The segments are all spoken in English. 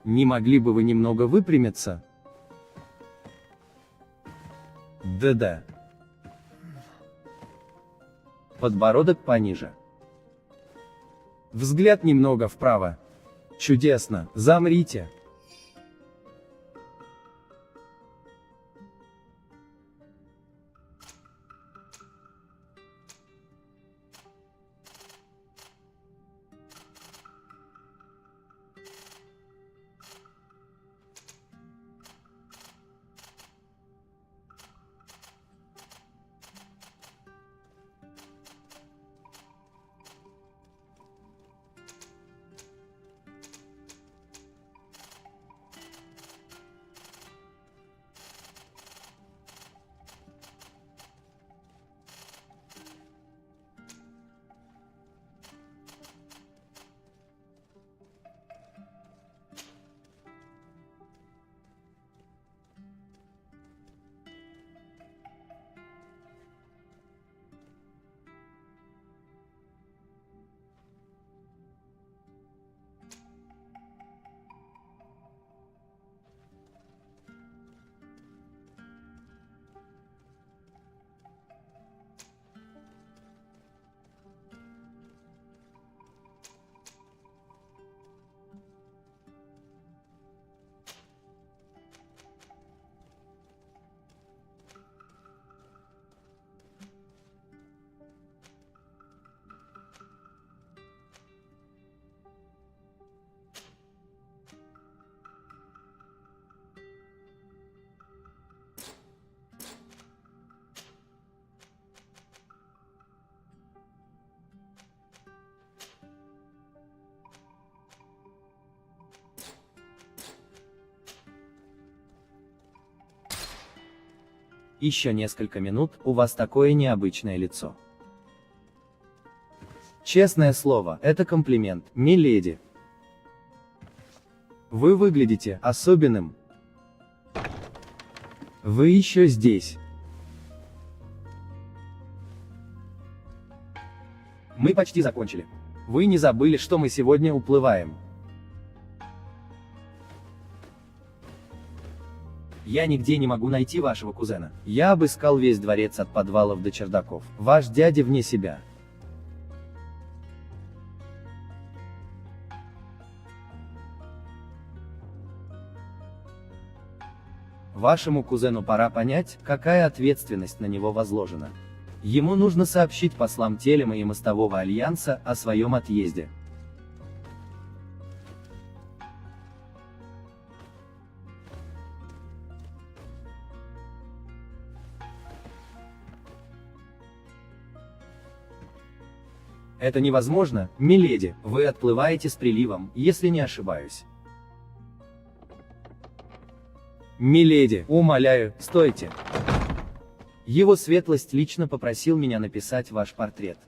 Не могли бы вы немного выпрямиться? Да-да. Подбородок пониже. Взгляд немного вправо. Чудесно, замрите. Еще несколько минут, у вас такое необычное лицо. Честное слово, это комплимент, миледи. Вы выглядите особенным. Вы еще здесь. Мы почти закончили. Вы не забыли, что мы сегодня уплываем? Я нигде не могу найти вашего кузена. Я обыскал весь дворец от подвалов до чердаков. Ваш дядя вне себя. Вашему кузену пора понять, какая ответственность на него возложена. Ему нужно сообщить послам Телема и Мостового Альянса о своем отъезде. Это невозможно, миледи, вы отплываете с приливом, если не ошибаюсь. Миледи, умоляю, стойте. Его светлость лично попросил меня написать ваш портрет.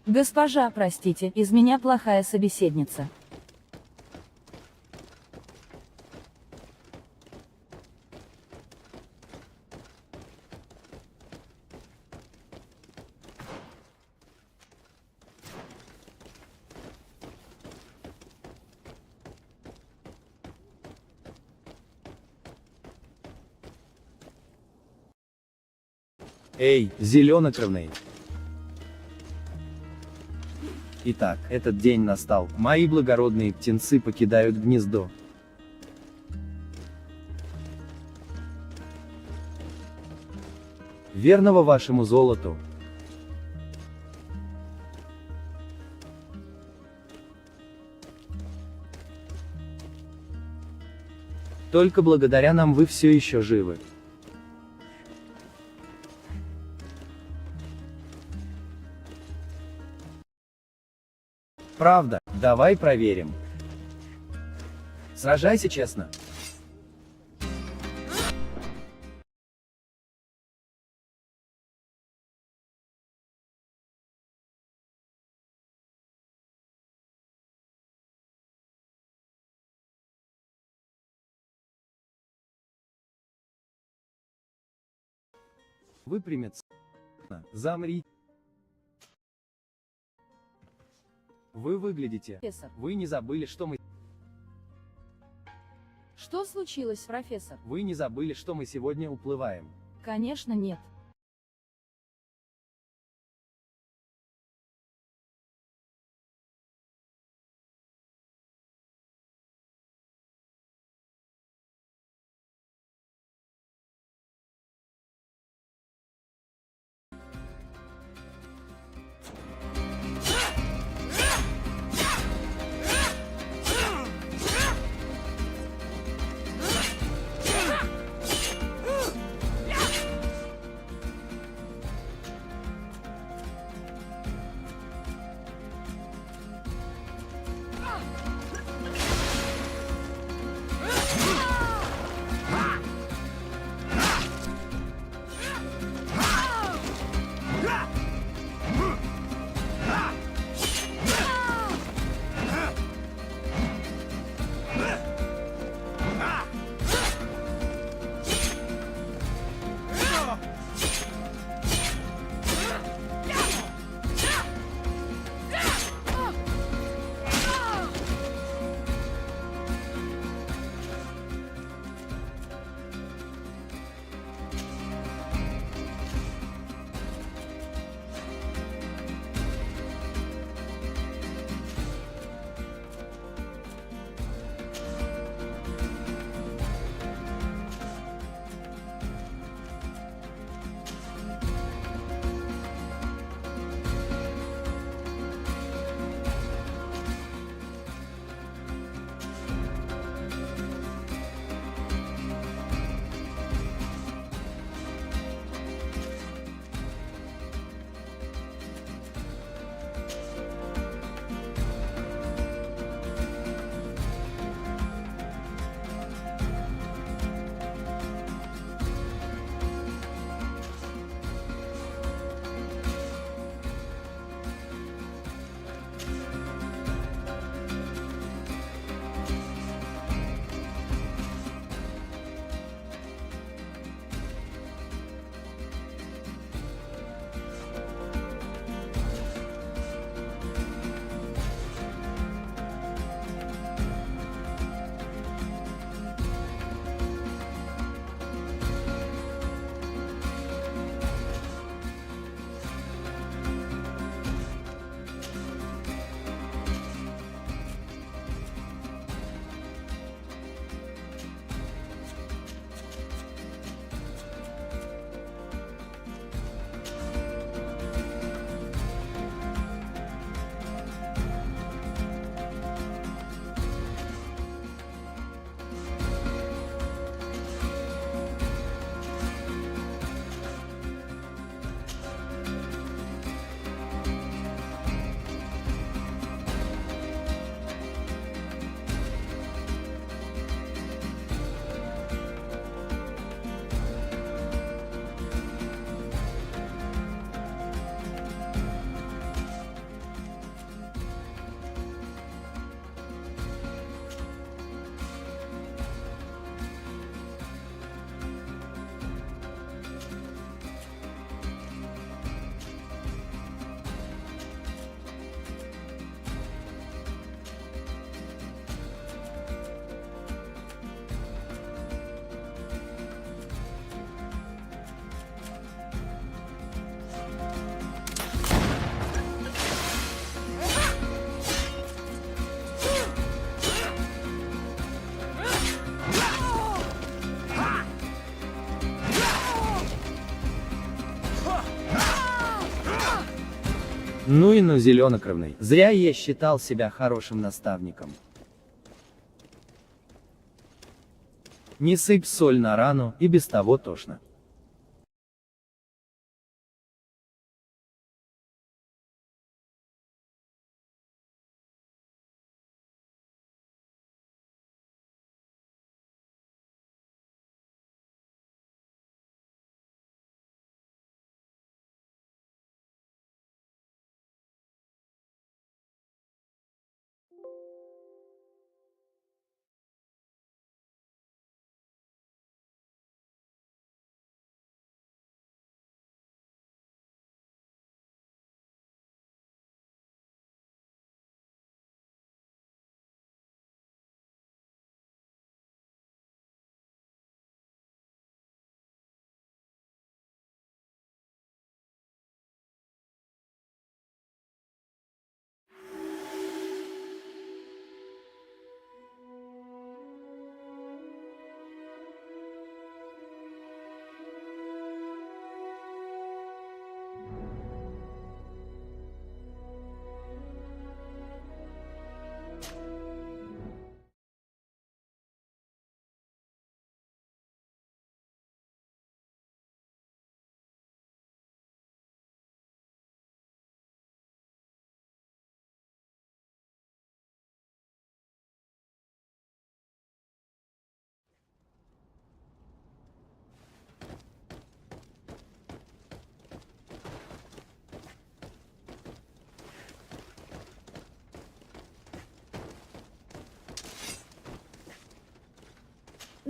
Госпожа, простите, из меня плохая собеседница. Эй, зеленокрылый! Итак, этот день настал, мои благородные птенцы покидают гнездо. Верного вашему золоту. Только благодаря нам вы все еще живы. Правда, давай проверим. Сражайся честно. Выпрямиться. Замри. Вы выглядите. Профессор. Вы не забыли, что мы... Что случилось, профессор? Вы не забыли, что мы сегодня уплываем? Конечно, нет. Ну и ну зеленокрылый. Зря я считал себя хорошим наставником. Не сыпь соль на рану, и без того тошно.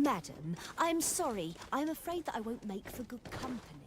Madam, I'm sorry. I'm afraid that I won't make for good company.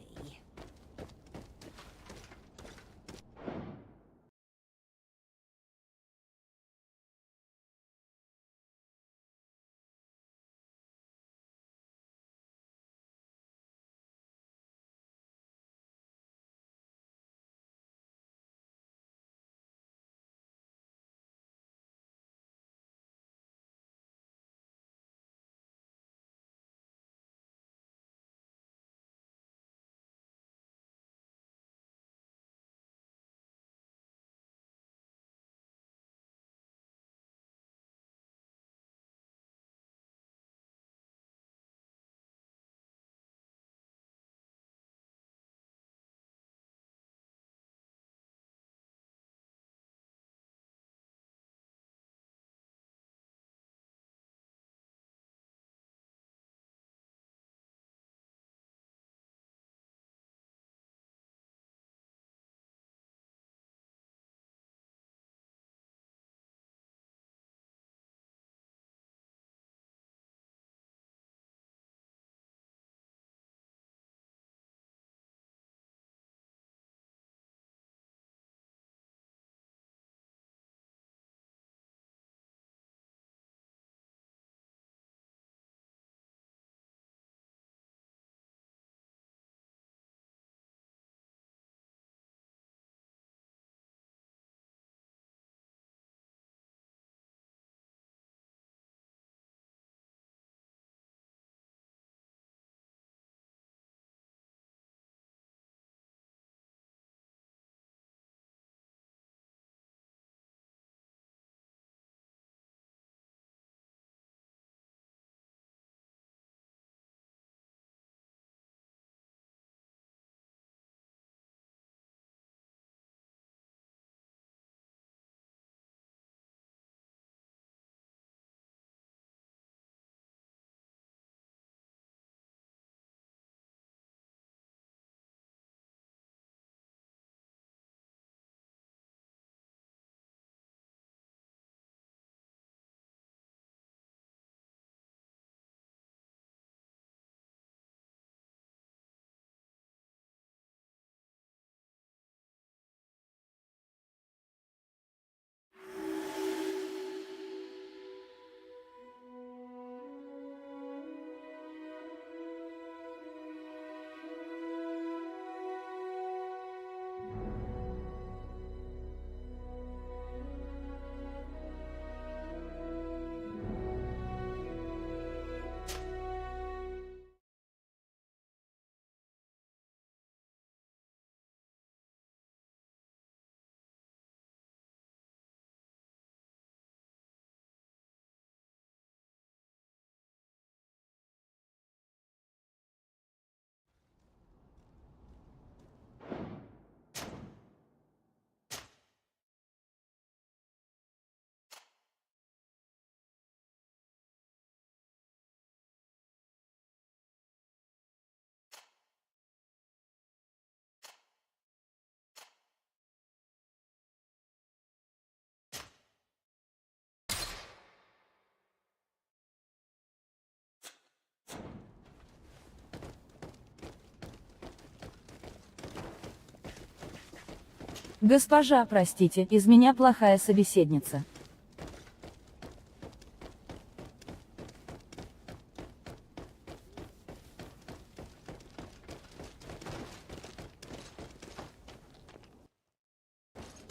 Госпожа, простите, из меня плохая собеседница.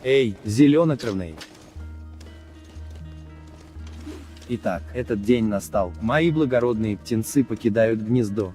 Эй, зеленокрылый! Итак, этот день настал, мои благородные птенцы покидают гнездо.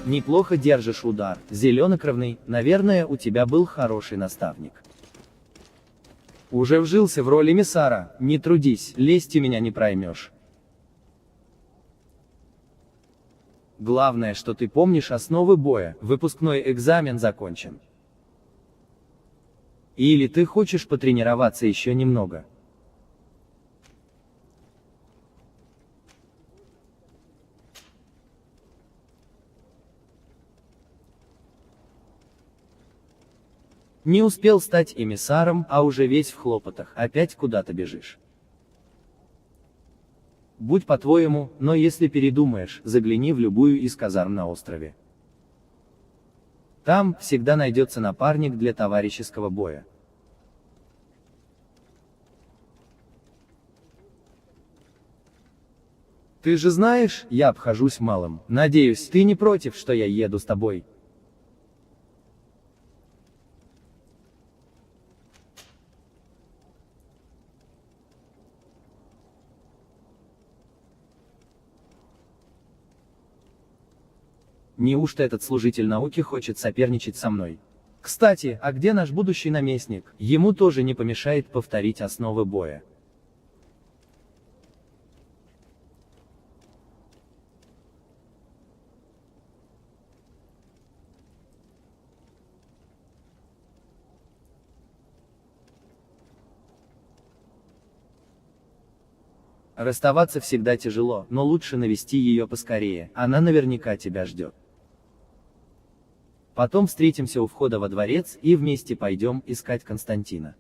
Неплохо держишь удар, зеленокрылый, наверное, у тебя был хороший наставник. Уже вжился в роль эмиссара, не трудись, лестью меня не проймешь. Главное, что ты помнишь основы боя, выпускной экзамен закончен. Или ты хочешь потренироваться еще немного? Не успел стать эмиссаром, а уже весь в хлопотах, опять куда-то бежишь. Будь по-твоему, но если передумаешь, загляни в любую из казарм на острове. Там всегда найдется напарник для товарищеского боя. Ты же знаешь, я обхожусь малым. Надеюсь, ты не против, что я еду с тобой. Неужто этот служитель науки хочет соперничать со мной? Кстати, а где наш будущий наместник? Ему тоже не помешает повторить основы боя. Расставаться всегда тяжело, но лучше навести ее поскорее, она наверняка тебя ждет. Потом встретимся у входа во дворец и вместе пойдем искать Константина.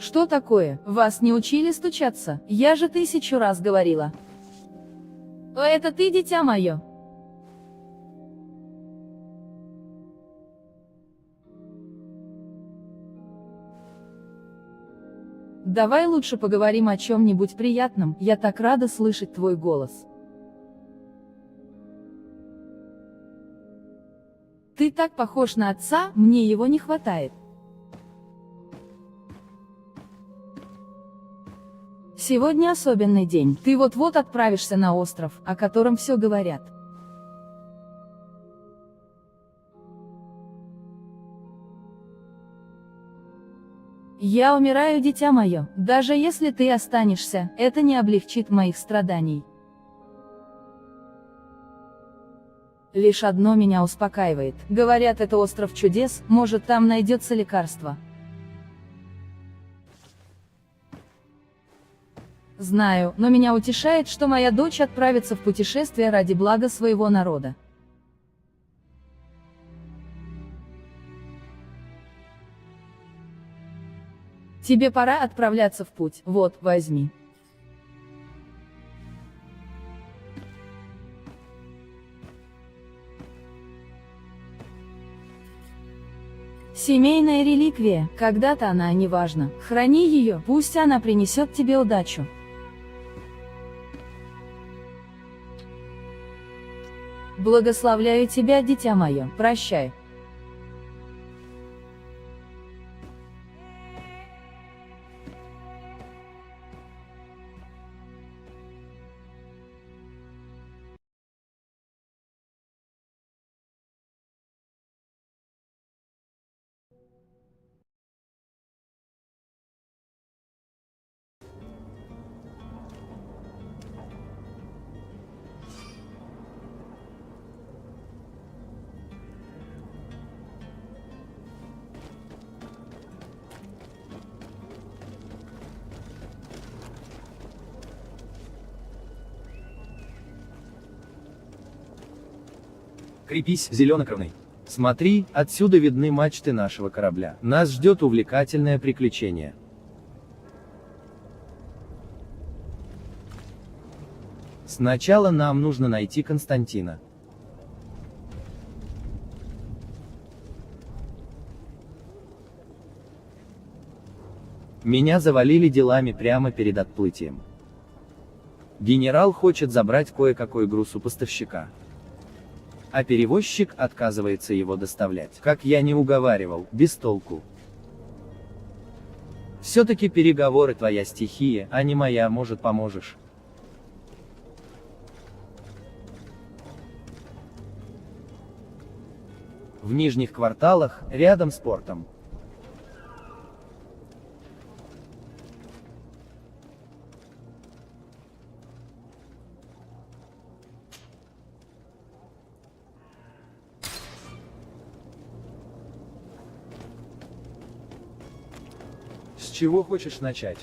Что такое? Вас не учили стучаться? Я же 1000 раз говорила. Это ты, дитя мое? Давай лучше поговорим о чем-нибудь приятном, я так рада слышать твой голос. Ты так похож на отца, мне его не хватает. Сегодня особенный день, ты вот-вот отправишься на остров, о котором все говорят. Я умираю, дитя мое, даже если ты останешься, это не облегчит моих страданий. Лишь одно меня успокаивает, говорят, это остров чудес, может там найдется лекарство. Знаю, но меня утешает, что моя дочь отправится в путешествие ради блага своего народа. Тебе пора отправляться в путь, вот, возьми. Семейная реликвия, когда-то она неважна, храни ее, пусть она принесет тебе удачу. Благословляю тебя, дитя мое, прощай. Крепись, зеленокровный. Смотри, отсюда видны мачты нашего корабля. Нас ждет увлекательное приключение. Сначала нам нужно найти Константина. Меня завалили делами прямо перед отплытием. Генерал хочет забрать кое-какой груз у поставщика. А перевозчик отказывается его доставлять. Как я не уговаривал, без толку. Все-таки переговоры твоя стихия, а не моя, может, поможешь. В нижних кварталах, рядом с портом. С чего хочешь начать?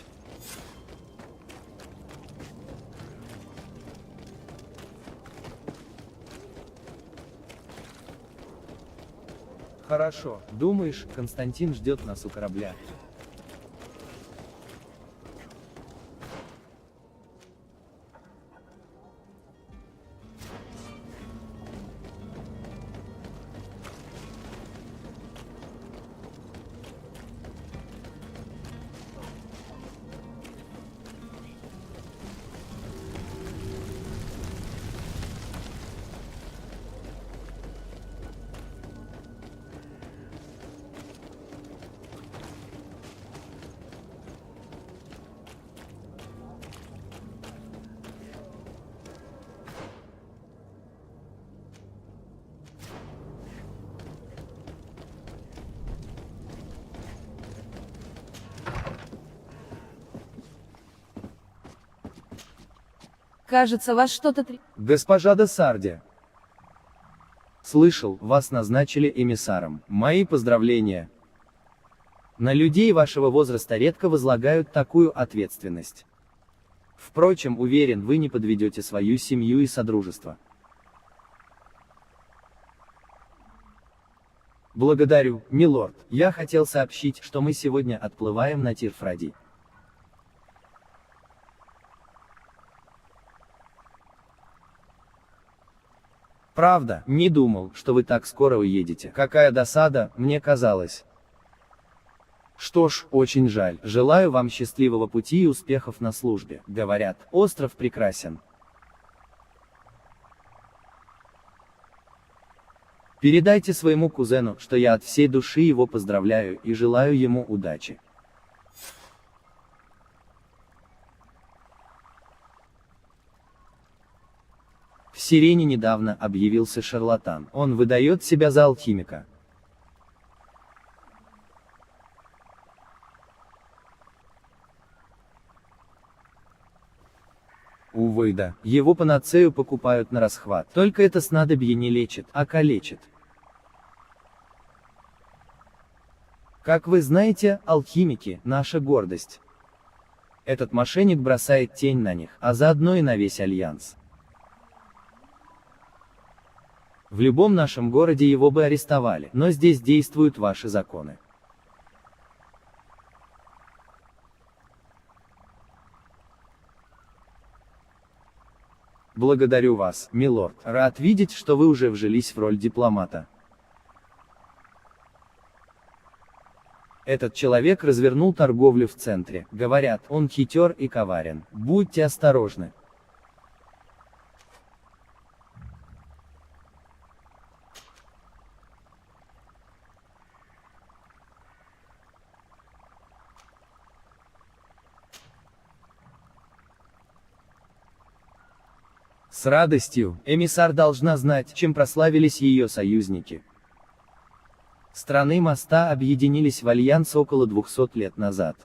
Хорошо, думаешь, Константин ждет нас у корабля? Кажется, вас что-то Госпожа де Сарди. Слышал, вас назначили эмиссаром. Мои поздравления. На людей вашего возраста редко возлагают такую ответственность. Впрочем, уверен, вы не подведете свою семью и содружество. Благодарю, милорд. Я хотел сообщить, что мы сегодня отплываем на Тирфради. Правда, не думал, что вы так скоро уедете. Какая досада, мне казалось. Что ж, очень жаль. Желаю вам счастливого пути и успехов на службе. Говорят, остров прекрасен. Передайте своему кузену, что я от всей души его поздравляю и желаю ему удачи. В Сирене недавно объявился шарлатан. Он выдает себя за алхимика. Увы да, его панацею покупают на расхват. Только это снадобье не лечит, а калечит. Как вы знаете, алхимики – наша гордость. Этот мошенник бросает тень на них, а заодно и на весь Альянс. В любом нашем городе его бы арестовали, но здесь действуют ваши законы. Благодарю вас, милорд. Рад видеть, что вы уже вжились в роль дипломата. Этот человек развернул торговлю в центре. Говорят, он хитер и коварен. Будьте осторожны. С радостью, эмиссар должна знать, чем прославились ее союзники. Страны моста объединились в альянс около 200 лет назад.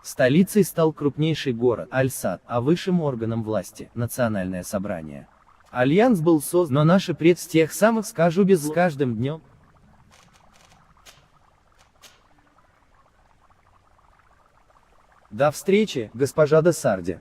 Столицей стал крупнейший город Аль-Сад, а высшим органом власти – Национальное собрание. Альянс был создан, но наши предки с тех самых, скажу без зла, с каждым днем. До встречи, госпожа де Сарди.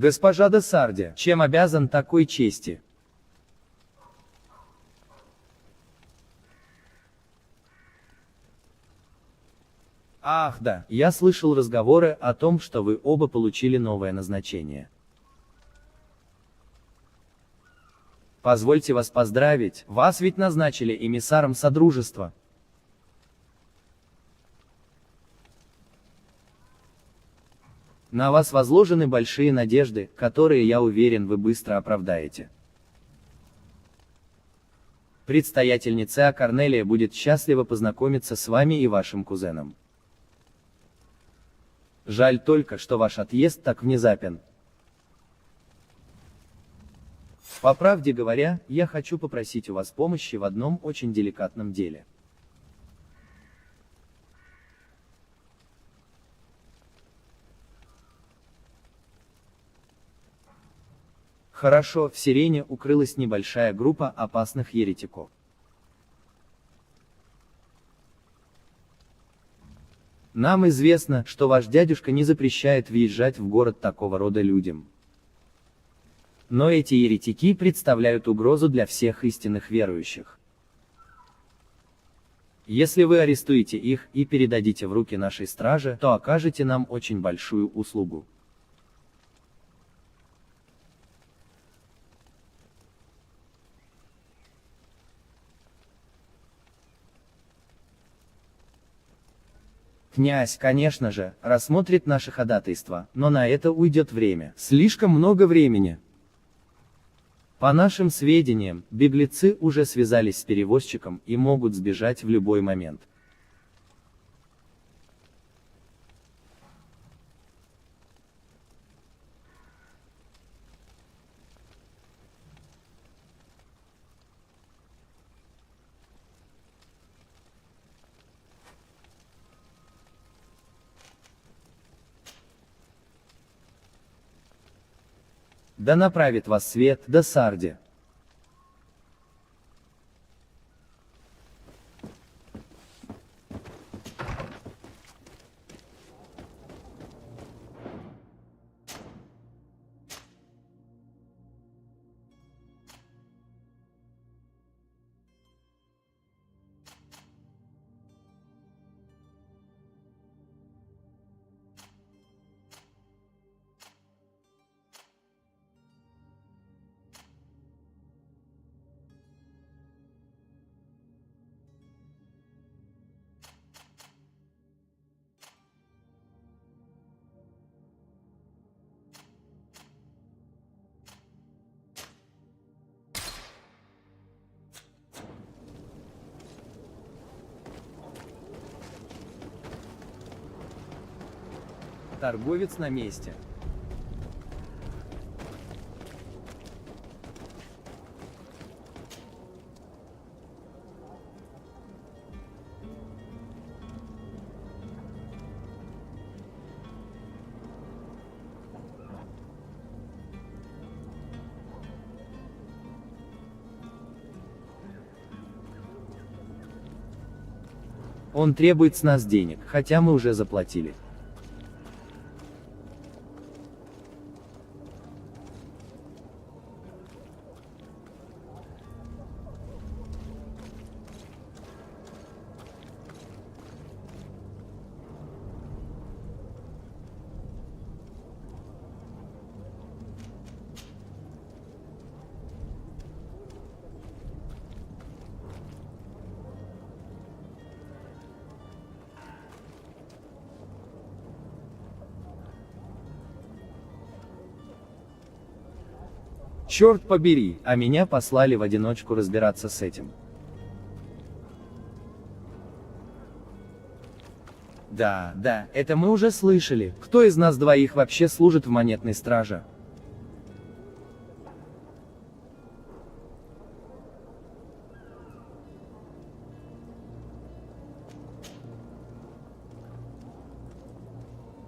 Госпожа де Сарди, чем обязан такой чести? Ах да, я слышал разговоры о том, что вы оба получили новое назначение. Позвольте вас поздравить, вас ведь назначили эмиссаром Содружества. На вас возложены большие надежды, которые, я уверен, вы быстро оправдаете. Предстоятельница Корнелия будет счастлива познакомиться с вами и вашим кузеном. Жаль только, что ваш отъезд так внезапен. По правде говоря, я хочу попросить у вас помощи в одном очень деликатном деле. Хорошо, в Сирене укрылась небольшая группа опасных еретиков. Нам известно, что ваш дядюшка не запрещает въезжать в город такого рода людям. Но эти еретики представляют угрозу для всех истинных верующих. Если вы арестуете их и передадите в руки нашей стражи, то окажете нам очень большую услугу. Князь, конечно же, рассмотрит наше ходатайство, но на это уйдет время. Слишком много времени. По нашим сведениям, беглецы уже связались с перевозчиком и могут сбежать в любой момент. Да направит вас свет, да сарди. Торговец на месте. Он требует с нас денег, хотя мы уже заплатили. Черт побери, а меня послали в одиночку разбираться с этим. Да, это мы уже слышали. Кто из нас двоих вообще служит в монетной страже?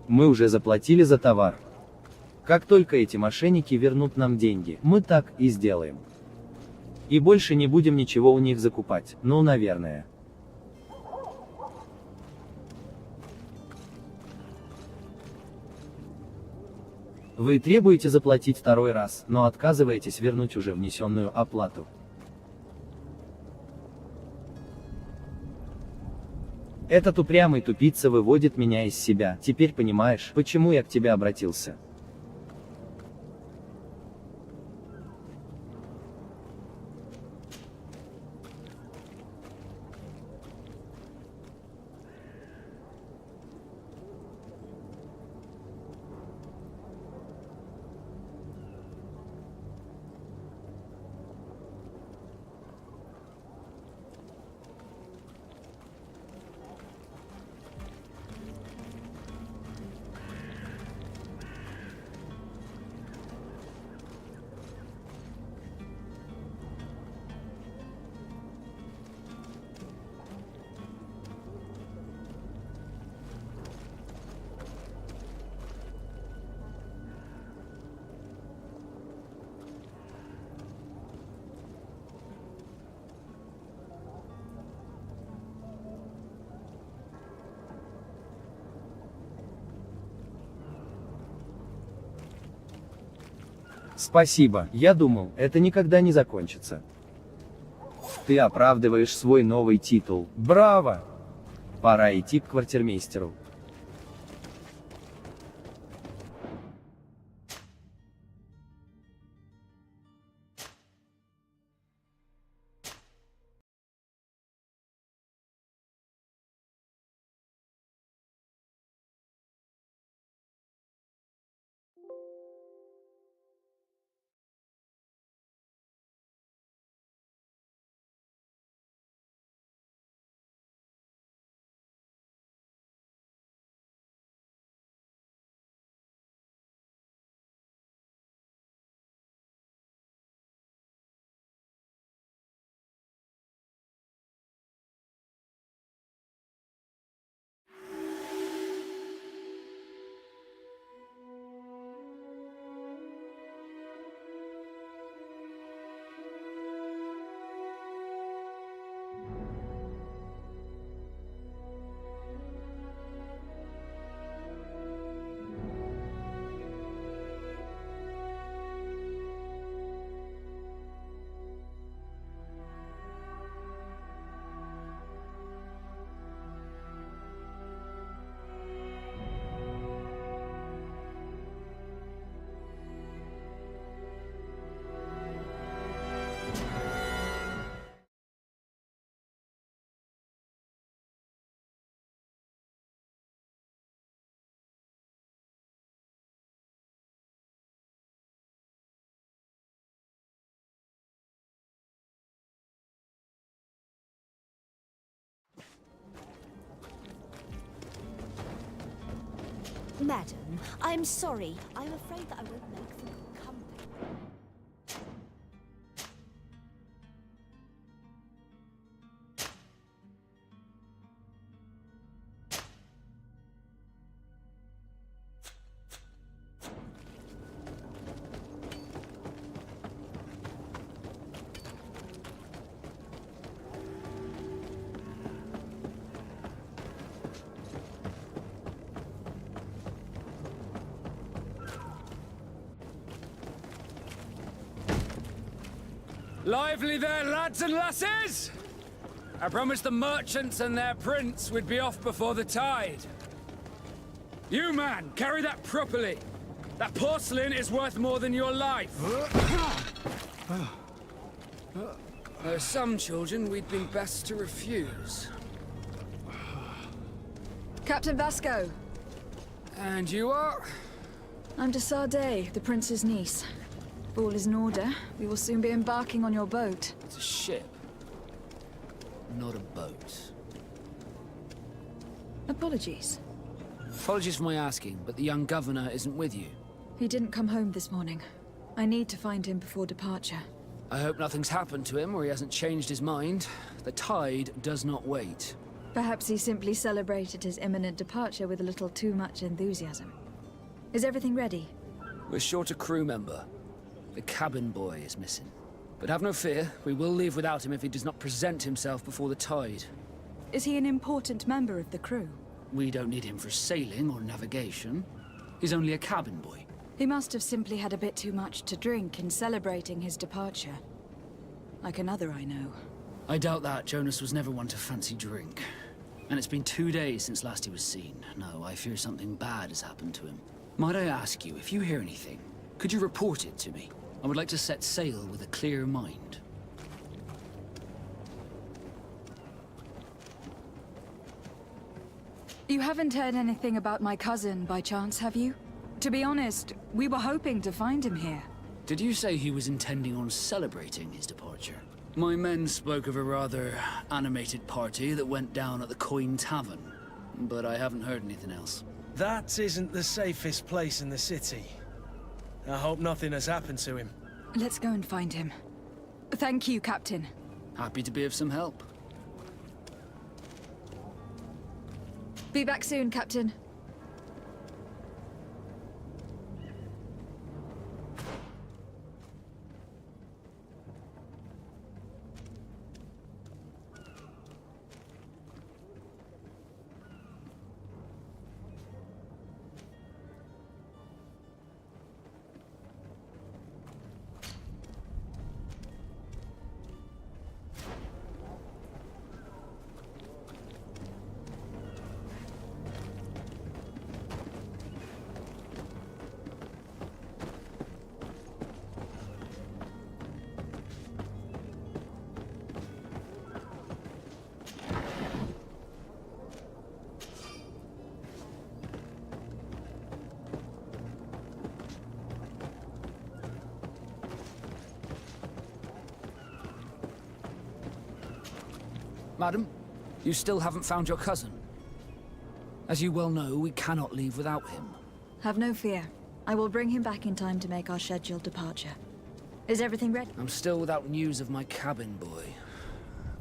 Мы уже заплатили за товар. Как только эти мошенники вернут нам деньги, мы так и сделаем. И больше не будем ничего у них закупать, ну, наверное. Вы требуете заплатить второй раз, но отказываетесь вернуть уже внесенную оплату. Этот упрямый тупица выводит меня из себя. Теперь понимаешь, почему я к тебе обратился. Спасибо, я думал, это никогда не закончится. Ты оправдываешь свой новый титул. Браво! Пора идти к квартирмейстеру. Madam, I'm sorry. I'm afraid that I won't make for good company. Lively there, lads and lasses! I promised the merchants and their prince we'd be off before the tide. You, man, carry that properly. That porcelain is worth more than your life. There are some children we'd been best to refuse. Captain Vasco, And you are? I'm de Sade, the prince's niece. If all is in order, we will soon be embarking on your boat. It's a ship, not a boat. Apologies. Apologies for my asking, but the young governor isn't with you. He didn't come home this morning. I need to find him before departure. I hope nothing's happened to him or he hasn't changed his mind. The tide does not wait. Perhaps he simply celebrated his imminent departure with a little too much enthusiasm. Is everything ready? We're short a crew member. The cabin boy is missing. But have no fear, we will leave without him if he does not present himself before the tide. Is he an important member of the crew? We don't need him for sailing or navigation. He's only a cabin boy. He must have simply had a bit too much to drink in celebrating his departure. Like another I know. I doubt that. Jonas was never one to fancy drink. And it's been 2 days since last he was seen. No, I fear something bad has happened to him. Might I ask you, if you hear anything, could you report it to me? I would like to set sail with a clear mind. You haven't heard anything about my cousin by chance, have you? To be honest, we were hoping to find him here. Did you say he was intending on celebrating his departure? My men spoke of a rather animated party that went down at the Coin Tavern, but I haven't heard anything else. That isn't the safest place in the city. I hope nothing has happened to him. Let's go and find him. Thank you, Captain. Happy to be of some help. Be back soon, Captain. Madam, you still haven't found your cousin. As you well know, we cannot leave without him. Have no fear. I will bring him back in time to make our scheduled departure. Is everything ready? I'm still without news of my cabin boy,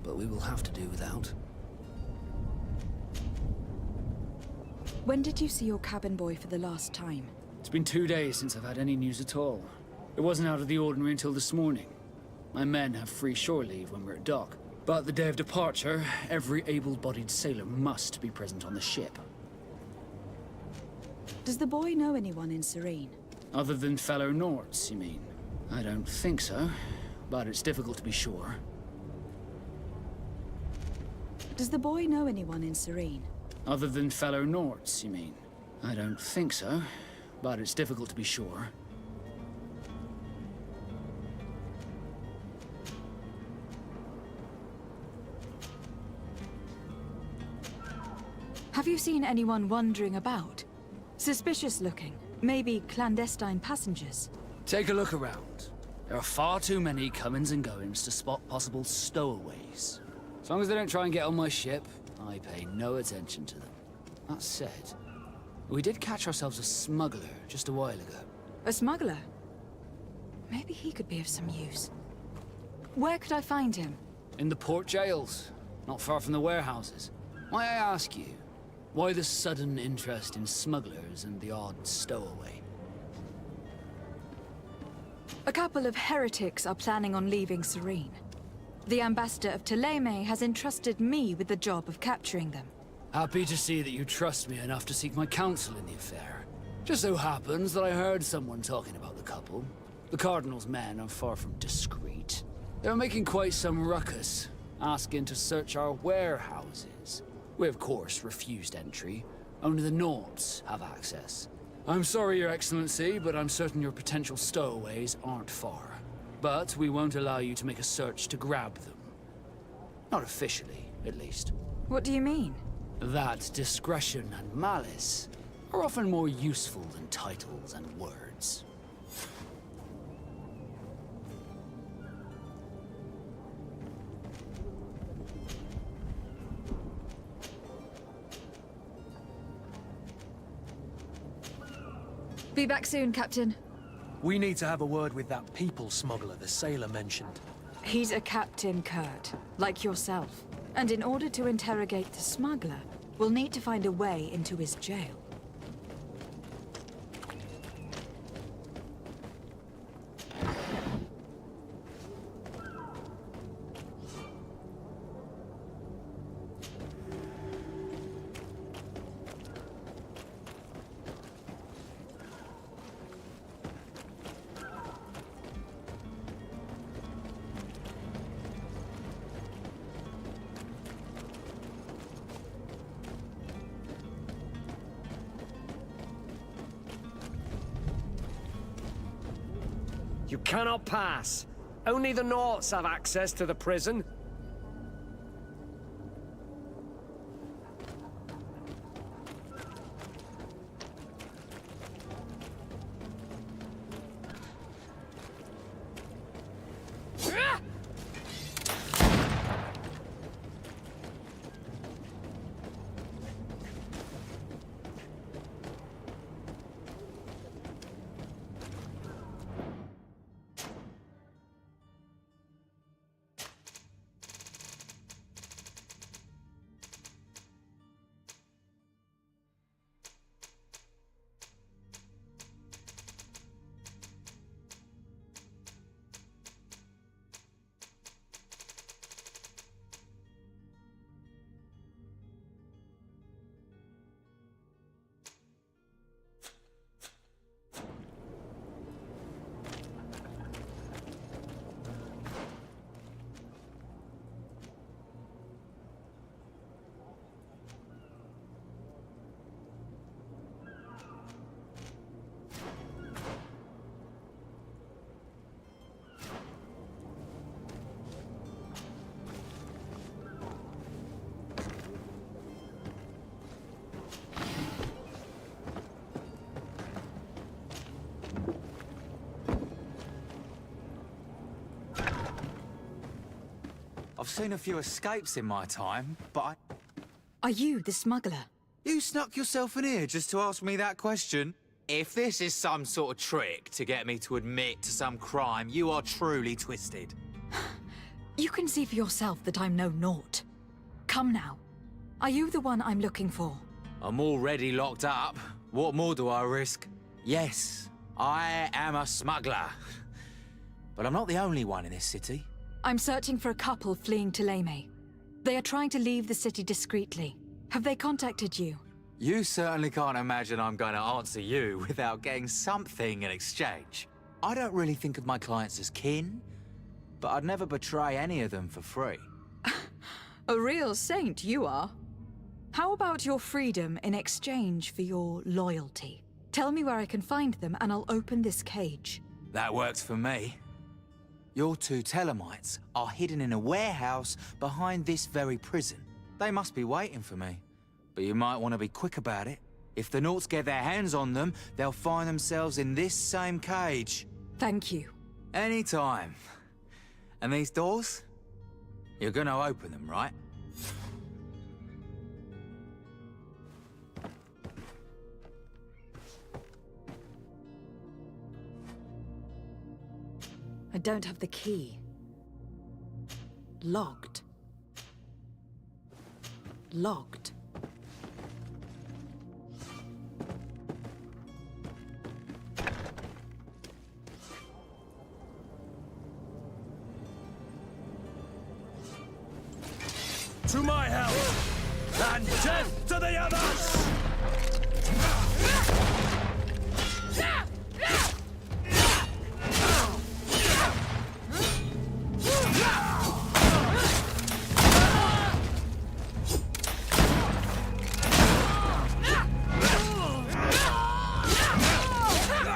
but we will have to do without. When did you see your cabin boy for the last time? It's been 2 days since I've had any news at all. It wasn't out of the ordinary until this morning. My men have free shore leave when we're at dock. But the day of departure, every able-bodied sailor must be present on the ship. Does the boy know anyone in Serene? Other than fellow Nords, you mean? I don't think so, but it's difficult to be sure. Does the boy know anyone in Serene? Other than fellow Nords, you mean? I don't think so, but it's difficult to be sure. Have you seen anyone wandering about? Suspicious looking. Maybe clandestine passengers. Take a look around. There are far too many comings and goings to spot possible stowaways. As long as they don't try and get on my ship, I pay no attention to them. That said, We did catch ourselves a smuggler just a while ago. A smuggler? Maybe he could be of some use. Where could I find him? In the port jails, not far from the warehouses. May I ask you, why the sudden interest in smugglers and the odd stowaway? A couple of heretics are planning on leaving Serene. The ambassador of Ptolemy has entrusted me with the job of capturing them. Happy to see that you trust me enough to seek my counsel in the affair. Just so happens that I heard someone talking about the couple. The Cardinal's men are far from discreet. They're making quite some ruckus, asking to search our warehouses. We of course refused entry. Only the Nords have access. I'm sorry, Your Excellency, but I'm certain your potential stowaways aren't far. But we won't allow you to make a search to grab them. Not officially, at least. What do you mean? That discretion and malice are often more useful than titles and words. Be back soon, Captain. We need to have a word with that people smuggler the sailor mentioned. He's a Captain Kurt, like yourself. And in order to interrogate the smuggler, we'll need to find a way into his jail. You cannot pass. Only the Nords have access to the prison. I've seen a few escapes in my time, but Are you the smuggler? You snuck yourself in here just to ask me that question? If this is some sort of trick to get me to admit to some crime, you are truly twisted. You can see for yourself that I'm no naught. Come now. Are you the one I'm looking for? I'm already locked up. What more do I risk? Yes, I am a smuggler. But I'm not the only one in this city. I'm searching for a couple fleeing Ptolemy. They are trying to leave the city discreetly. Have they contacted you? You certainly can't imagine I'm going to answer you without getting something in exchange. I don't really think of my clients as kin, but I'd never betray any of them for free. A real saint you are. How about your freedom in exchange for your loyalty? Tell me where I can find them and I'll open this cage. That works for me. Your two Telemites are hidden in a warehouse behind this very prison. They must be waiting for me. But you might want to be quick about it. If the Nords get their hands on them, they'll find themselves in this same cage. Thank you. Anytime. And these doors? You're gonna open them, right? I don't have the key. Locked. Locked. To my help! And death to the others!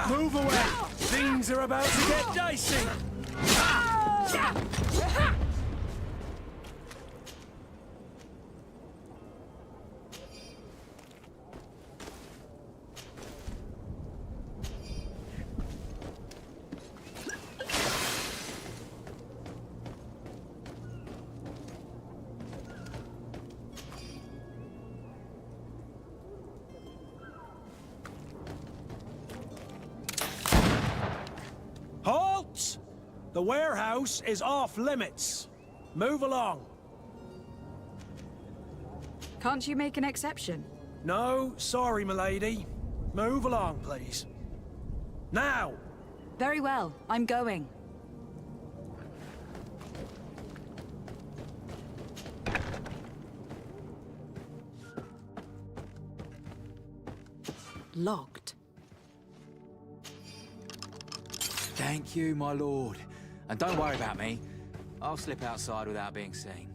Move away! Things are about to get dicey! Halt! The warehouse is off limits. Move along. Can't you make an exception? No, sorry, milady. Move along, please. Now! Very well, I'm going. Locked. Thank you, my lord. And don't worry about me. I'll slip outside without being seen.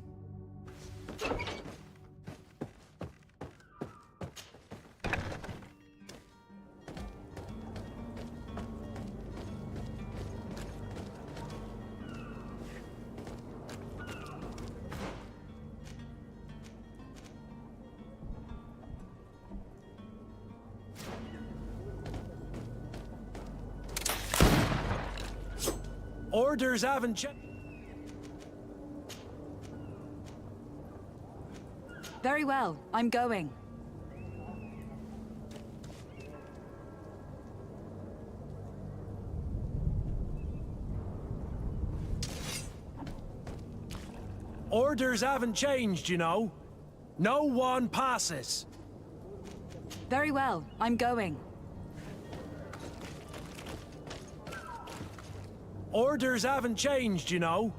Orders haven't changed. Very well, I'm going. Orders haven't changed, you know. No one passes. Very well, I'm going. Orders haven't changed, you know.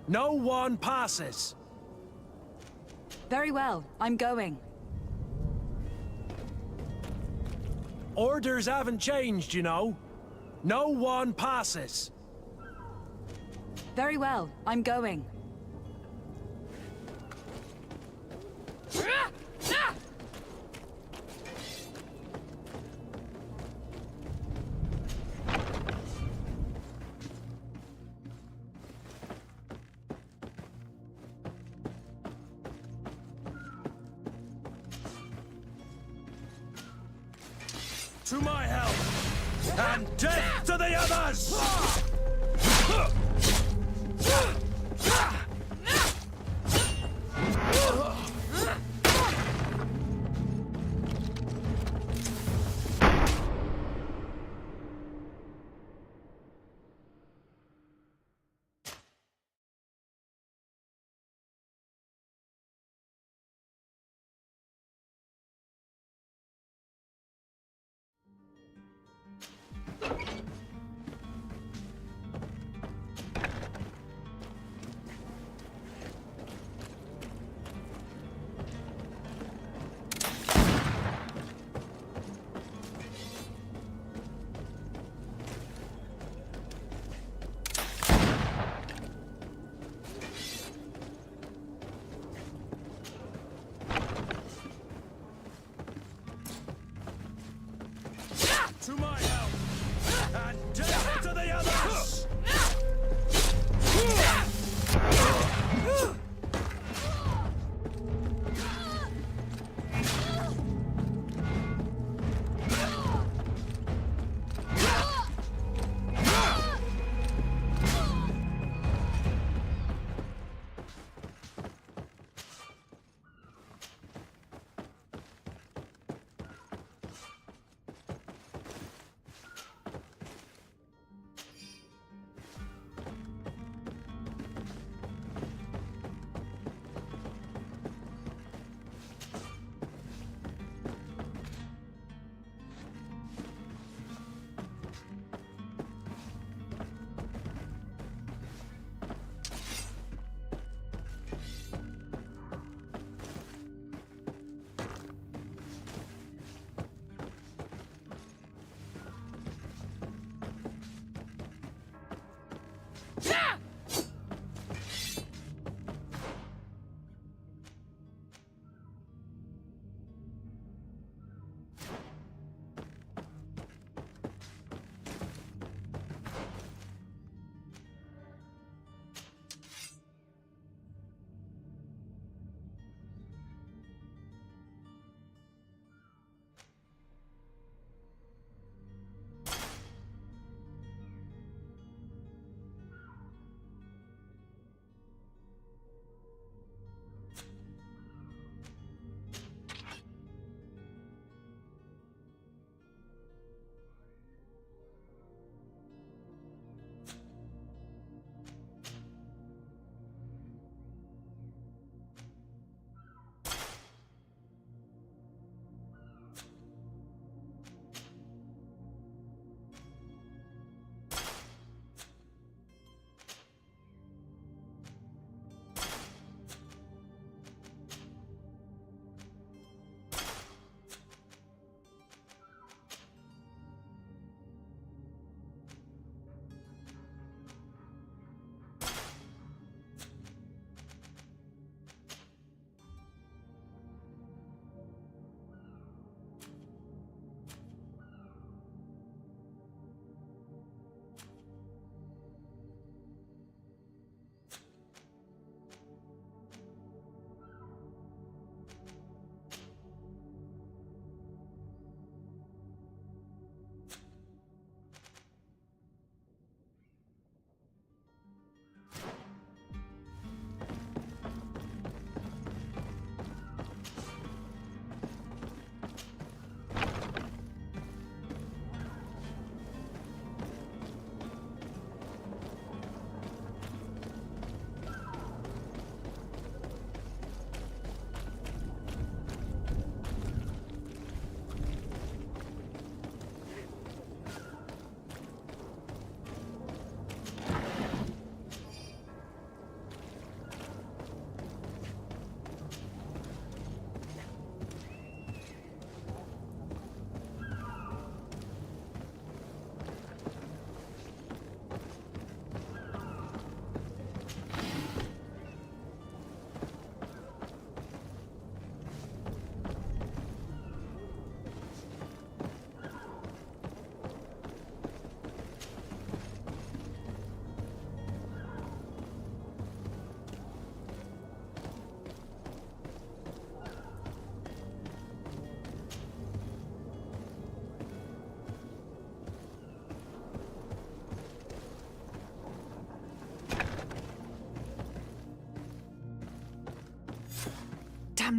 No one passes. Very well, I'm going. Orders haven't changed, you know. No one passes. Very well, I'm going. To my help! And death to the others!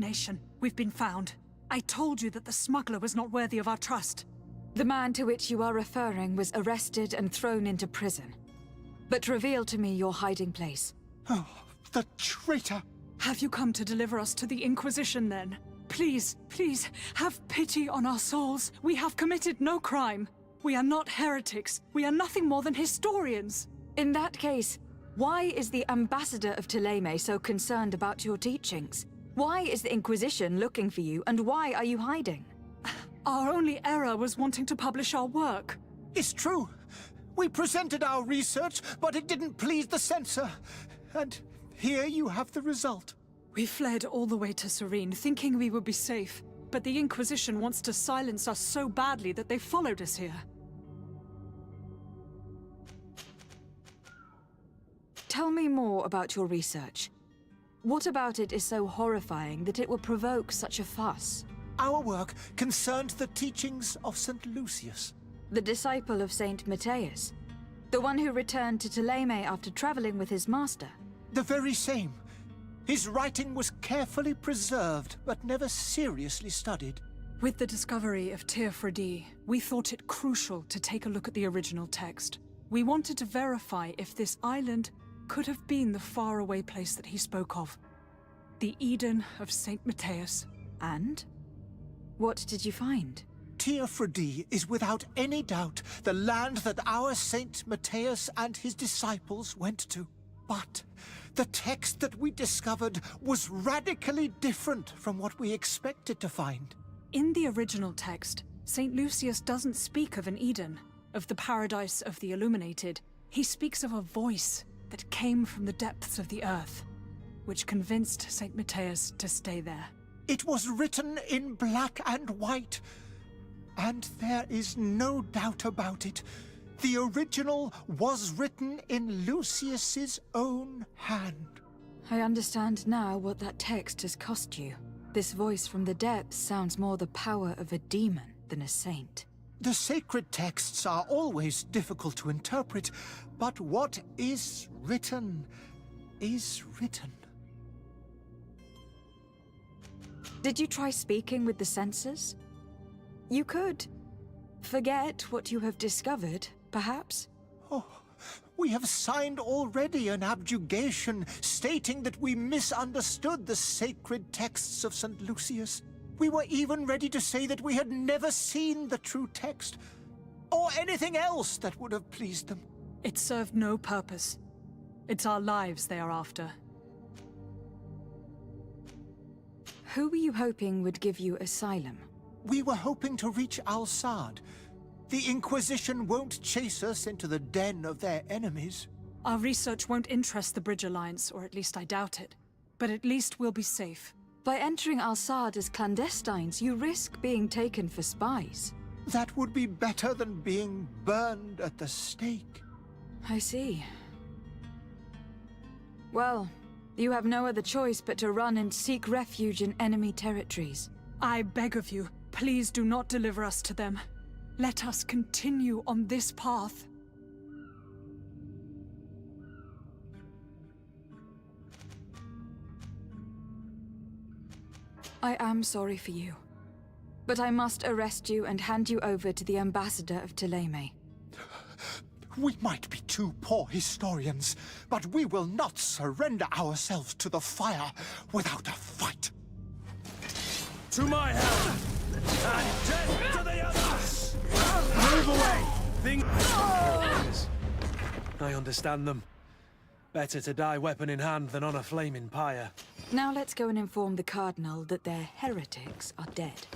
damnation. We've been found. I told you that the smuggler was not worthy of our trust. The man to which you are referring was arrested and thrown into prison. But reveal to me your hiding place. Oh, the traitor! Have you come to deliver us to the Inquisition, then? Please, please, have pity on our souls. We have committed no crime. We are not heretics. We are nothing more than historians. In that case, why is the ambassador of Thélème so concerned about your teachings? Why is the Inquisition looking for you, and why are you hiding? Our only error was wanting to publish our work. It's true. We presented our research, but it didn't please the censor. And here you have the result. We fled all the way to Serene, thinking we would be safe. But the Inquisition wants to silence us so badly that they followed us here. Tell me more about your research. What about it is so horrifying that it would provoke such a fuss? Our work concerned the teachings of St. Lucius. The disciple of Saint Matthias? The one who returned to Thélème after traveling with his master? The very same. His writing was carefully preserved, but never seriously studied. With the discovery of Teofredi, we thought it crucial to take a look at the original text. We wanted to verify if this island could have been the faraway place that he spoke of. The Eden of Saint Matthias. And? What did you find? Teofredi is without any doubt the land that our Saint Matthias and his disciples went to. But the text that we discovered was radically different from what we expected to find. In the original text, Saint Lucius doesn't speak of an Eden, of the paradise of the illuminated. He speaks of a voice that came from the depths of the earth, which convinced Saint Matthias to stay there. It was written in black and white, and there is no doubt about it. The original was written in Lucius's own hand. I understand now what that text has cost you. This voice from the depths sounds more the power of a demon than a saint. The sacred texts are always difficult to interpret, but what is written is written. Did you try speaking with the censors? You could. Forget what you have discovered, perhaps? Oh, we have signed already an abjugation stating that we misunderstood the sacred texts of St. Lucius. We were even ready to say that we had never seen the true text, or anything else that would have pleased them. It served no purpose. It's our lives they are after. Who were you hoping would give you asylum? We were hoping to reach Al-Sad. The Inquisition won't chase us into the den of their enemies. Our research won't interest the Bridge Alliance, or at least I doubt it. But at least we'll be safe. By entering Al-Sad as clandestines, you risk being taken for spies. That would be better than being burned at the stake. I see. Well, you have no other choice but to run and seek refuge in enemy territories. I beg of you, please do not deliver us to them. Let us continue on this path. I am sorry for you. But I must arrest you and hand you over to the ambassador of Thélème. We might be two poor historians, but we will not surrender ourselves to the fire without a fight. To my help! And death to the others! Move away! I understand them. Better to die weapon in hand than on a flaming pyre. Now let's go and inform the Cardinal that their heretics are dead.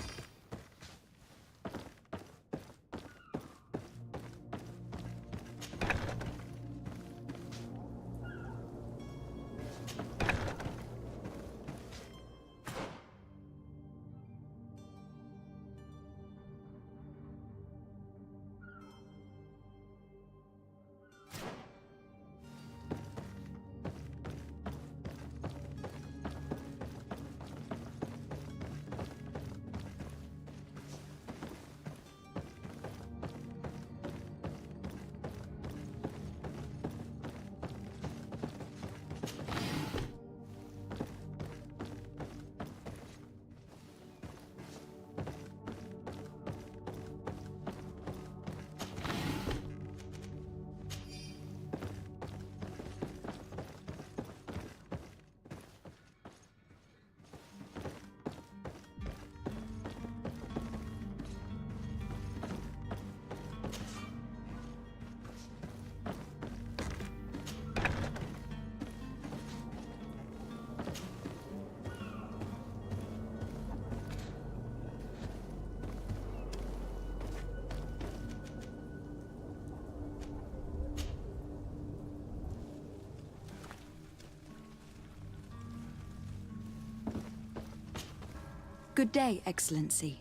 Good day, Excellency.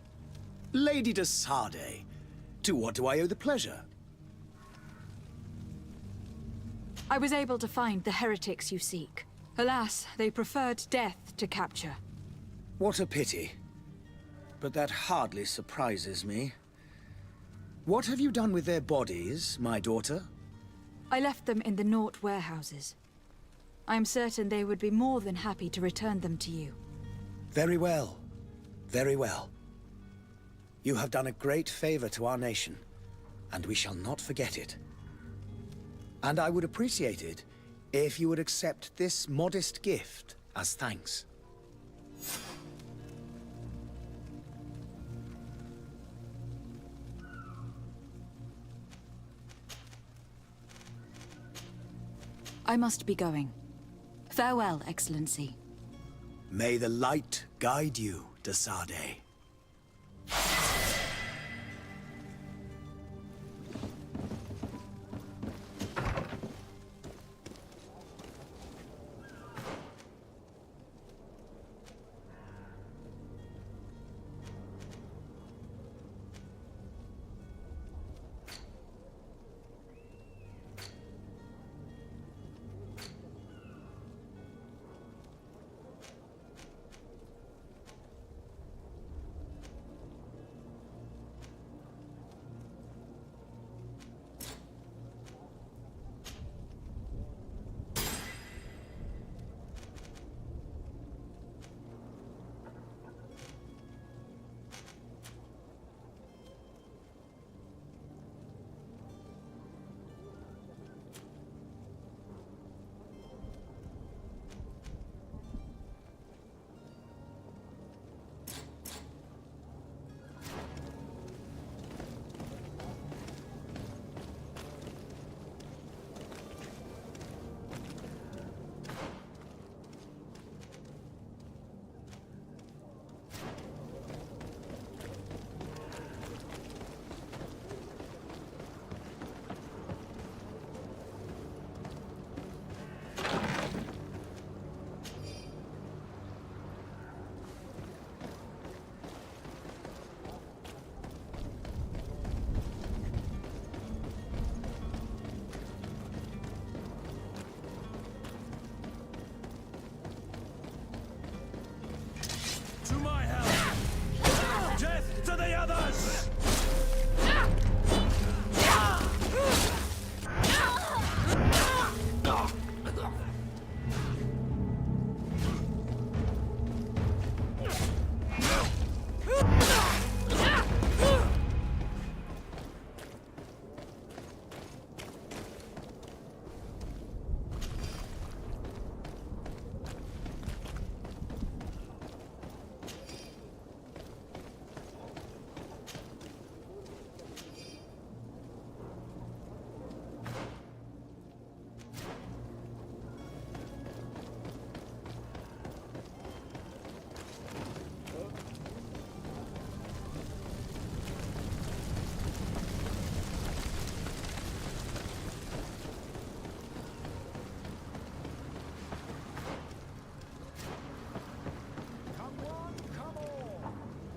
Lady de Sardet, to what do I owe the pleasure? I was able to find the heretics you seek. Alas, they preferred death to capture. What a pity. But that hardly surprises me. What have you done with their bodies, my daughter? I left them in the Nort warehouses. I am certain they would be more than happy to return them to you. Very well. Very well. You have done a great favor to our nation, and we shall not forget it. And I would appreciate it if you would accept this modest gift as thanks. I must be going. Farewell, Excellency. May the light guide you, de Sardet. To my help! Death to the others!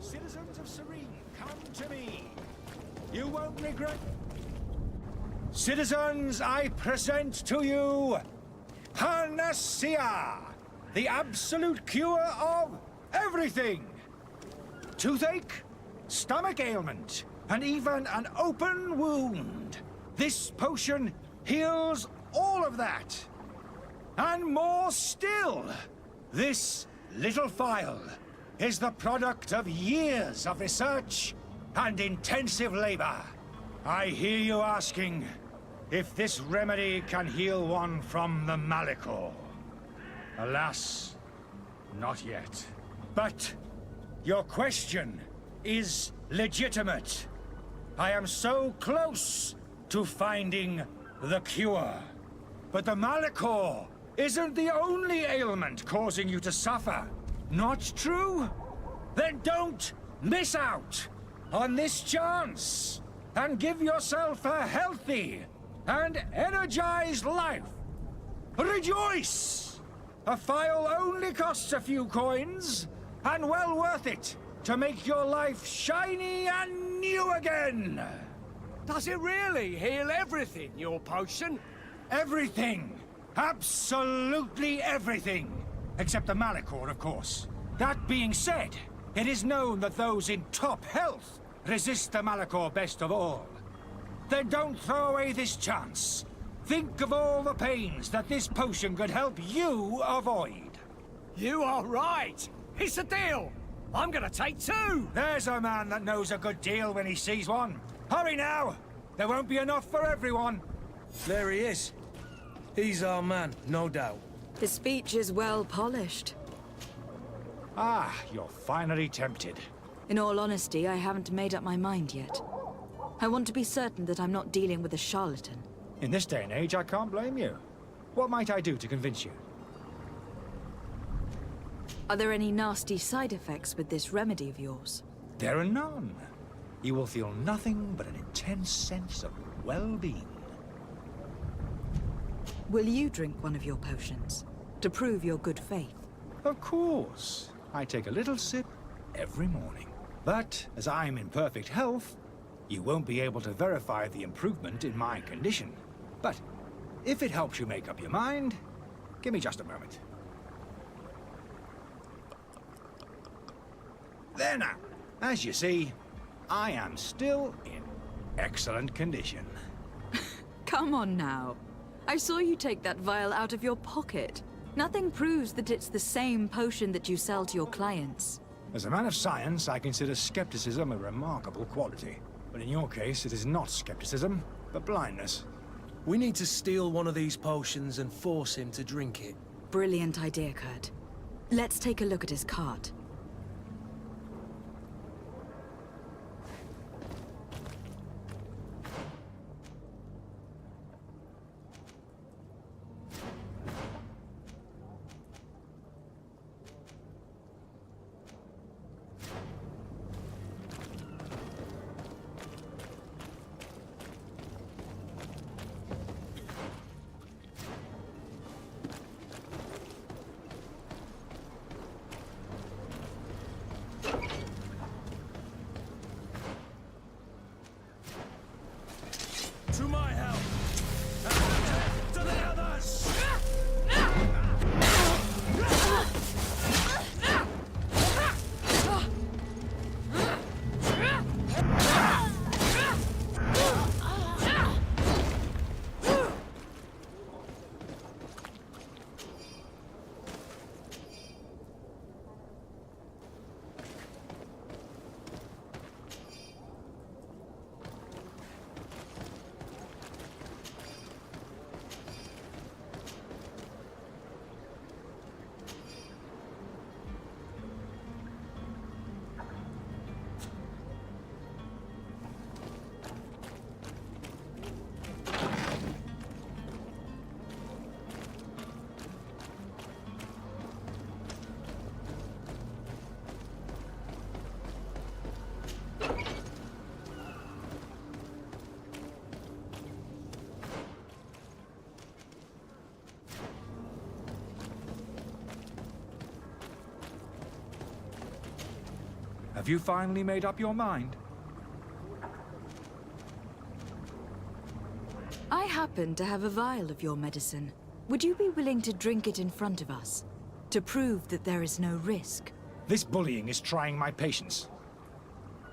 Citizens of Serene, come to me. You won't regret. Citizens, I present to you Panacea, the absolute cure of everything. Toothache, stomach ailment, and even an open wound. This potion heals all of that. And more still, this little phial is the product of years of research and intensive labor. I hear you asking if this remedy can heal one from the Malichor. Alas, not yet. But your question is legitimate. I am so close to finding the cure. But the Malichor isn't the only ailment causing you to suffer. Not true? Then don't miss out on this chance and give yourself a healthy and energized life. Rejoice! A phial only costs a few coins, and well worth it to make your life shiny and new again. Does it really heal everything, your potion? Everything. Absolutely everything. Except the Malachor, of course. That being said, it is known that those in top health resist the Malachor best of all. Then don't throw away this chance. Think of all the pains that this potion could help you avoid. You are right. It's a deal. I'm gonna take 2. There's a man that knows a good deal when he sees one. Hurry now. There won't be enough for everyone. There he is. He's our man, no doubt. His speech is well polished. Ah, you're finally tempted. In all honesty, I haven't made up my mind yet. I want to be certain that I'm not dealing with a charlatan. In this day and age, I can't blame you. What might I do to convince you? Are there any nasty side effects with this remedy of yours? There are none. You will feel nothing but an intense sense of well-being. Will you drink one of your potions to prove your good faith? Of course. I take a little sip every morning. But as I'm in perfect health, you won't be able to verify the improvement in my condition. But if it helps you make up your mind, give me just a moment. There now. As you see, I am still in excellent condition. Come on now. I saw you take that vial out of your pocket. Nothing proves that it's the same potion that you sell to your clients. As a man of science, I consider skepticism a remarkable quality. But in your case, it is not skepticism, but blindness. We need to steal one of these potions and force him to drink it. Brilliant idea, Kurt. Let's take a look at his cart. To my help! To the others! Have you finally made up your mind? I happen to have a vial of your medicine. Would you be willing to drink it in front of us? To prove that there is no risk? This bullying is trying my patience.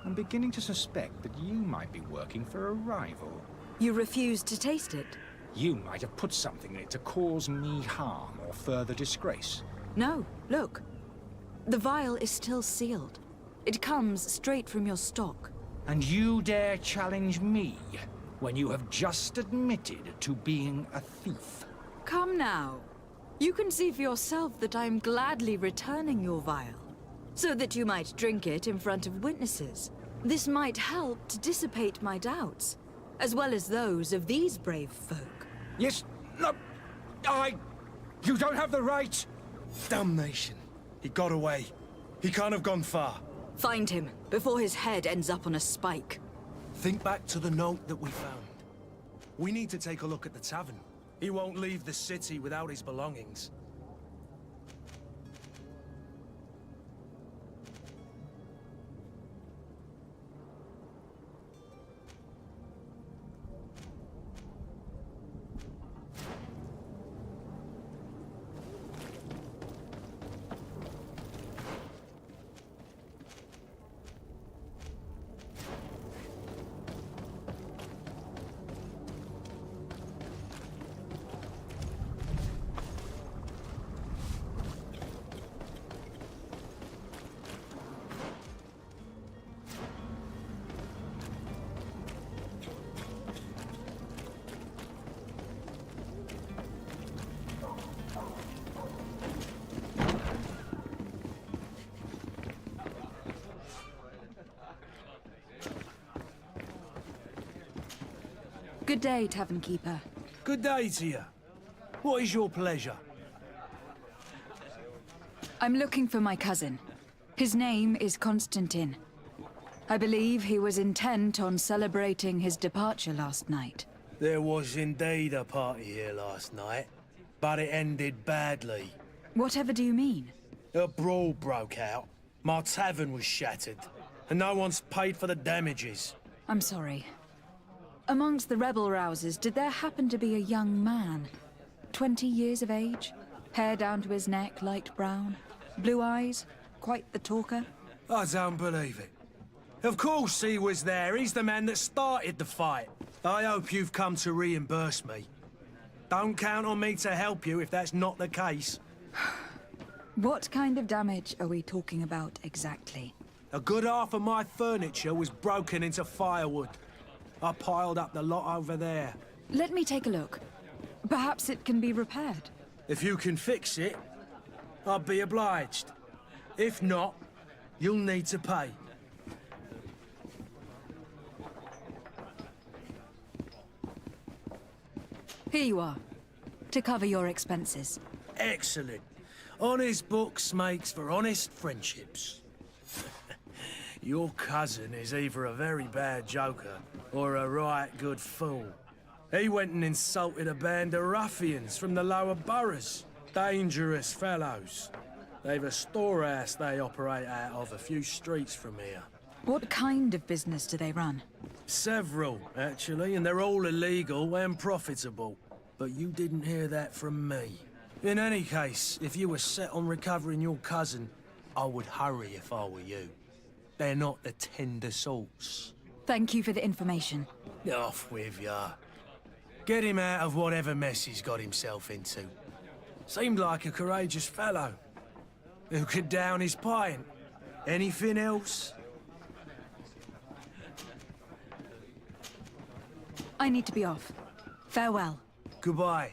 I'm beginning to suspect that you might be working for a rival. You refuse to taste it? You might have put something in it to cause me harm or further disgrace. No, look. The vial is still sealed. It comes straight from your stock. And you dare challenge me when you have just admitted to being a thief? Come now. You can see for yourself that I am gladly returning your vial, so that you might drink it in front of witnesses. This might help to dissipate my doubts, as well as those of these brave folk. Yes, no, you don't have the right. Damnation. He got away. He can't have gone far. Find him, before his head ends up on a spike. Think back to the note that we found. We need to take a look at the tavern. He won't leave the city without his belongings. Good day, tavern keeper. Good day to you. What is your pleasure? I'm looking for my cousin. His name is Constantine. I believe he was intent on celebrating his departure last night. There was indeed a party here last night, but it ended badly. Whatever do you mean? A brawl broke out. My tavern was shattered, and no one's paid for the damages. I'm sorry. Amongst the rebel rousers, did there happen to be a young man? 20 years of age? Hair down to his neck, light brown? Blue eyes? Quite the talker? I don't believe it. Of course he was there. He's the man that started the fight. I hope you've come to reimburse me. Don't count on me to help you if that's not the case. What kind of damage are we talking about exactly? A good half of my furniture was broken into firewood. I piled up the lot over there. Let me take a look. Perhaps it can be repaired. If you can fix it, I'd be obliged. If not, you'll need to pay. Here you are, to cover your expenses. Excellent. Honest books makes for honest friendships. Your cousin is either a very bad joker or a right good fool. He went and insulted a band of ruffians from the lower boroughs. Dangerous fellows. They've a storehouse they operate out of a few streets from here. What kind of business do they run? Several, actually, and they're all illegal and profitable. But you didn't hear that from me. In any case, if you were set on recovering your cousin, I would hurry if I were you. They're not the tender sorts. Thank you for the information. Off with ya. Get him out of whatever mess he's got himself into. Seemed like a courageous fellow. Who could down his pint? Anything else? I need to be off. Farewell. Goodbye.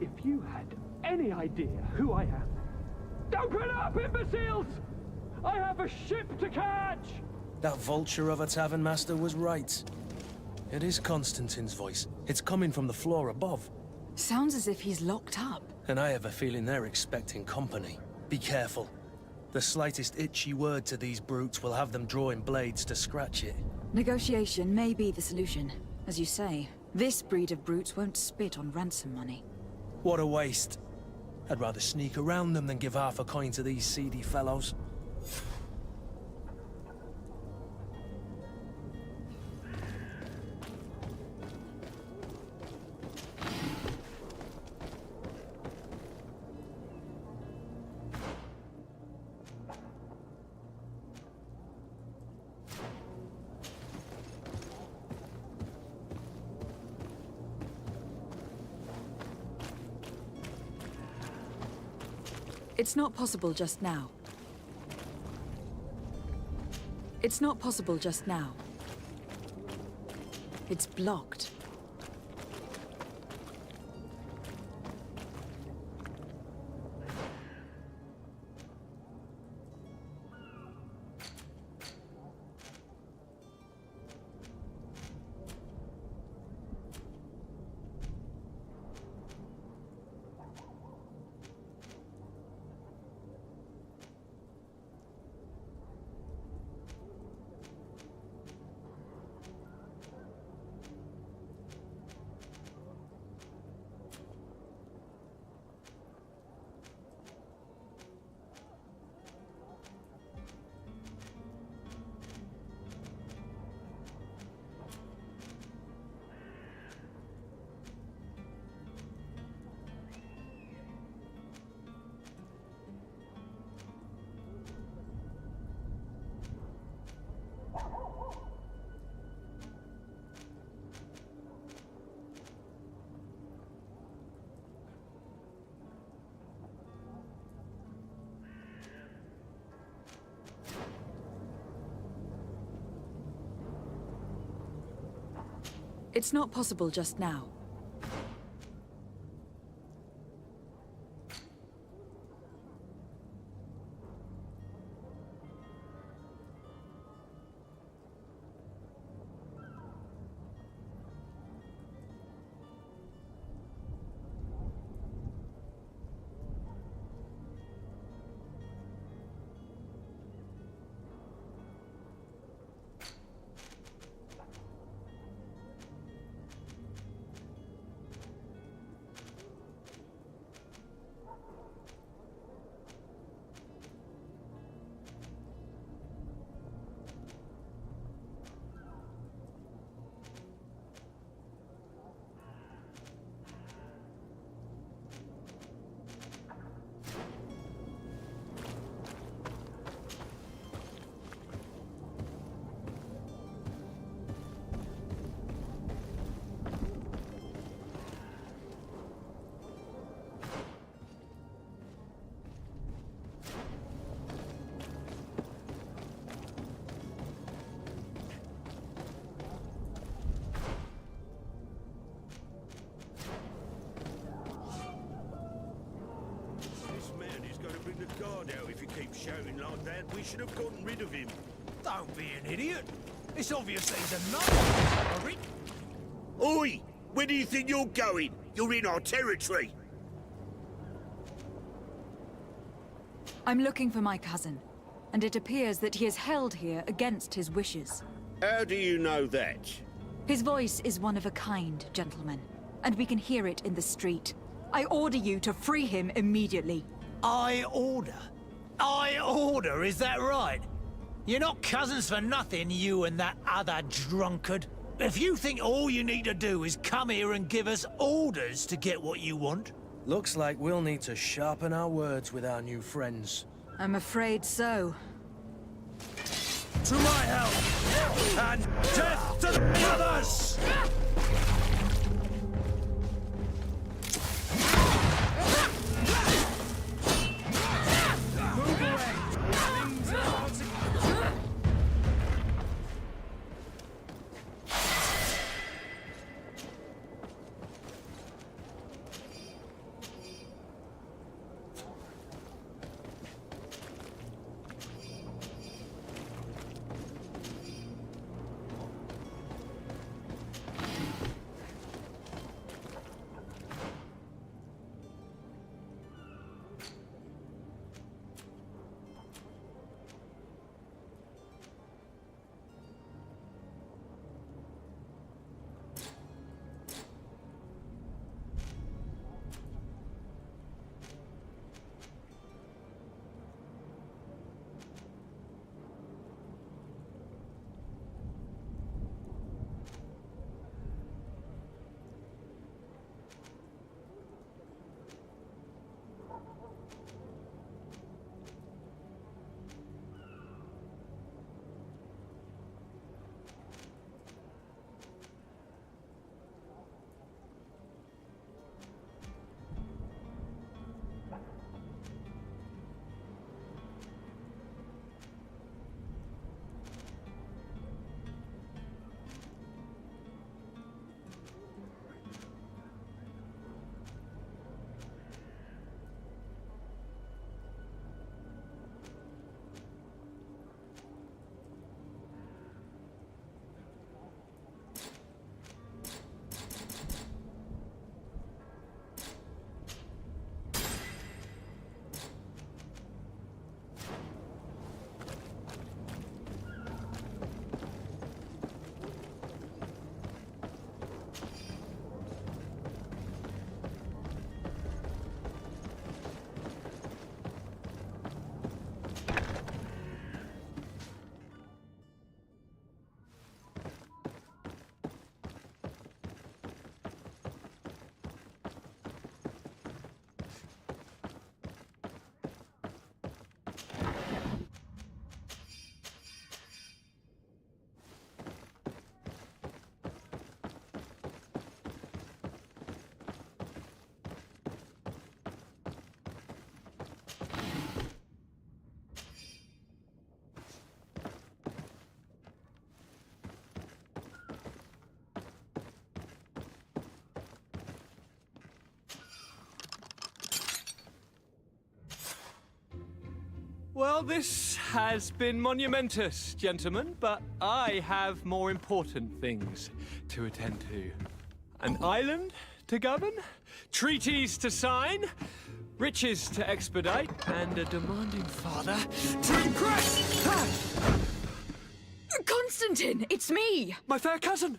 If you had any idea who I am... Open up, imbeciles! I have a ship to catch! That vulture of a tavern master was right. It is Constantine's voice. It's coming from the floor above. Sounds as if he's locked up. And I have a feeling they're expecting company. Be careful. The slightest itchy word to these brutes will have them drawing blades to scratch it. Negotiation may be the solution. As you say, this breed of brutes won't spit on ransom money. What a waste. I'd rather sneak around them than give half a coin to these seedy fellows. It's not possible just now. It's not possible just now. It's blocked. It's not possible just now. the guard out if he keeps shouting like that. We should have gotten rid of him. Don't be an idiot. It's obvious that he's another. Oi! Where do you think you're going? You're in our territory. I'm looking for my cousin, and it appears that he is held here against his wishes. How do you know that? His voice is one of a kind, gentlemen, and we can hear it in the street. I order you to free him immediately. I order? I order, is that right? You're not cousins for nothing, you and that other drunkard. If you think all you need to do is come here and give us orders to get what you want... Looks like we'll need to sharpen our words with our new friends. I'm afraid so. To my help! And death to the others! Well, this has been monumentous, gentlemen, but I have more important things to attend to. An island to govern, treaties to sign, riches to expedite, and a demanding father to impress! Constantine, it's me! My fair cousin!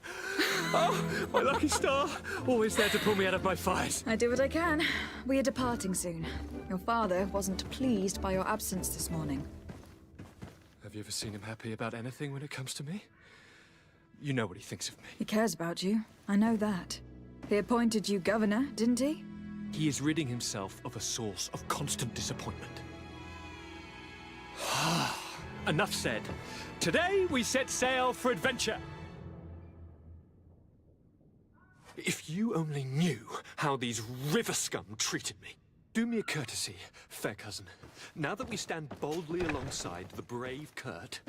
Oh, my lucky star, always there to pull me out of my fires. I do what I can. We are departing soon. Your father wasn't pleased by your absence this morning. Have you ever seen him happy about anything when it comes to me? You know what he thinks of me. He cares about you. I know that. He appointed you governor, didn't he? He is ridding himself of a source of constant disappointment. Enough said. Today we set sail for adventure. If you only knew how these river scum treated me. Do me a courtesy, fair cousin. Now that we stand boldly alongside the brave Kurt,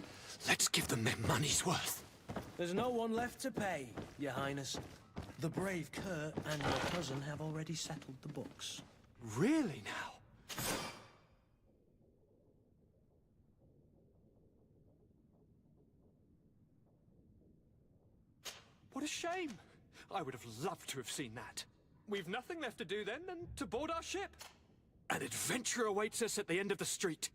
let's give them their money's worth. There's no one left to pay, Your Highness. The brave Kurt and your cousin have already settled the books. Really now? What a shame! I would have loved to have seen that. We've nothing left to do then than to board our ship. An adventure awaits us at the end of the street.